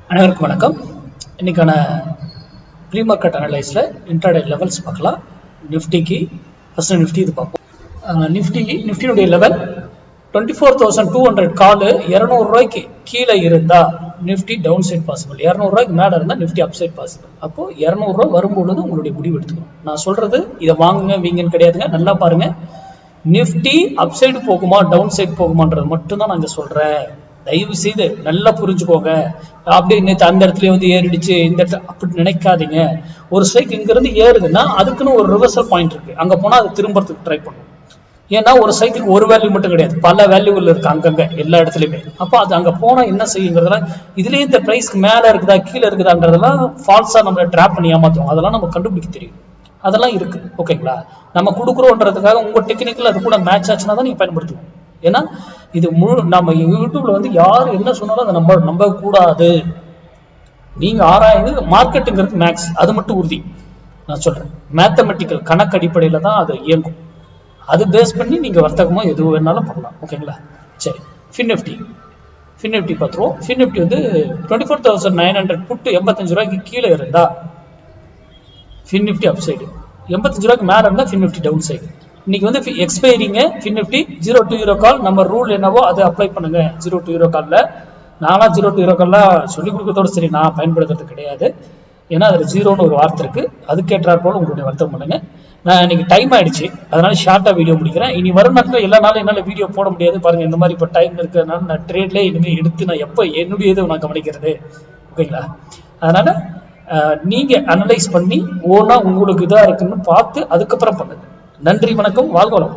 அனைவருக்கும் வணக்கம். இன்னைக்கான ப்ரீ மார்க்கெட் அனலைஸில் இன்ட்ராடே லெவல்ஸ் பார்க்கலாம். நிஃப்டிக்கு ஃபர்ஸ்ட் நிஃப்டி இது பார்ப்போம். நிஃப்டியுடைய லெவல் 24,200 காலு 200 ரூபாய்க்கு கீழே இருந்தா நிஃப்டி டவுன் சைட் பாசிபிள், 200 ரூபாய்க்கு மேலே இருந்தால் நிஃப்டி அப் சைட் பாசிபிள். அப்போ 200 ரூபா வரும்பொழுது உங்களுடைய முடிவு எடுத்துக்கணும். நான் சொல்றது இதை வாங்குங்க வீங்கன்னு கிடையாதுங்க. நல்லா பாருங்க, நிஃப்டி அப் சைடு போகுமா டவுன் சைடு போகுமான்றது மட்டும்தான் நான் இங்க சொல்றேன். தயவு செய்து நல்லா புரிஞ்சுக்கோங்க. அப்படி நேற்று அந்த இடத்துல வந்து ஏறிடுச்சு இந்த இடத்துல அப்படி நினைக்காதீங்க. ஒரு ஸ்ட்ரைக் இங்க இருந்து ஏறுதுன்னா அதுக்குன்னு ஒரு ரிவர்சல் பாயிண்ட் இருக்கு, அங்க போனா அது திரும்பறதுக்கு ட்ரை பண்ணும். ஏன்னா ஒரு சைக்கிள் ஒரு வேல்யூ மட்டும் கிடையாது, பல வேல்யூகள் இருக்கு அங்கங்க எல்லா இடத்துலயுமே. அப்போ அது அங்க போனா என்ன செய்யுங்கிறதெல்லாம் இதுலயே இந்த பிரைஸ்க்கு மேல இருக்குதா கீழே இருக்குதான்றதெல்லாம் ஃபால்ஸா நம்மளை ட்ராப் பண்ணி ஏமாத்துவோம். அதெல்லாம் நம்ம கண்டுபிடிக்க தெரியும். அதெல்லாம் இருக்கு, ஓகேங்களா? நம்ம கொடுக்குறோன்றதுக்காக உங்க டெக்னிக்கல் அது கூட மேட்ச் ஆச்சுன்னா தான் நீங்க பயன்படுத்துவோம். ஏன்னா இது நம்ம யூடியூப்ல வந்து யாரு என்ன சொன்னாலும் அதை நம்ப கூடாது. நீங்க ஆராய்ந்து மார்க்கெட்டுங்கிறது மேக்ஸ், அது மட்டும் உறுதி. நான் சொல்றேன், மேத்தமெட்டிக்கல் கணக்கு அடிப்படையில தான் அது இயங்கும். அது பேஸ் பண்ணி நீங்க வர்த்தகமோ எது வேணாலும் பண்ணலாம், ஓகேங்களா? சரி, ஃபின் நிஃப்டி பார்த்துருவோம். ஃபின் நிஃப்டி வந்து 24,900 புட்டு 85 ரூபாய்க்கு கீழே இருந்தா ஃபின் நிஃப்டி அப் சைடு, 85 ரூபாய்க்கு மேல இருந்தா ஃபின் நிஃப்டி டவுன் சைடு. இன்னைக்கு வந்து எக்ஸ்பைரிங்க ஃபின் நிஃப்டி 0 to 0 கால். நம்ம ரூல் என்னவோ அதை அப்ளை பண்ணுங்க. 0 to 0 கால்ல நானா 0 to 0 கால்லாம் சொல்லிக் கொடுக்கறதோட சரி, நான் பயன்படுத்துறது கிடையாது. ஏன்னா அதுல ஜீரோன்னு ஒரு வார்த்தை இருக்கு, அதுக்கேற்றாற் போல உங்களுடைய வர்த்தகம் பண்ணுங்க. நான் இன்னைக்கு டைம் ஆயிடுச்சு, அதனால ஷார்ட்டா வீடியோ முடிக்கிறேன். இனி வரும் நாட்கள் எல்லா நாளும் என்னால வீடியோ போட முடியாது. பாருங்க, இந்த மாதிரி இப்போ டைம் இருக்கிறதுனால நான் ட்ரேட்லேயே இனிமேல் எடுத்து நான் எப்போ என்னுடைய இதை நான் கவனிக்கிறது, ஓகேங்களா? அதனால நீங்க அனலைஸ் பண்ணி ஓனா உங்களுக்கு இதா இருக்குன்னு பார்த்து அதுக்கப்புறம் பண்ணுங்க. நன்றி, வணக்கம், வாழ்க வளம்.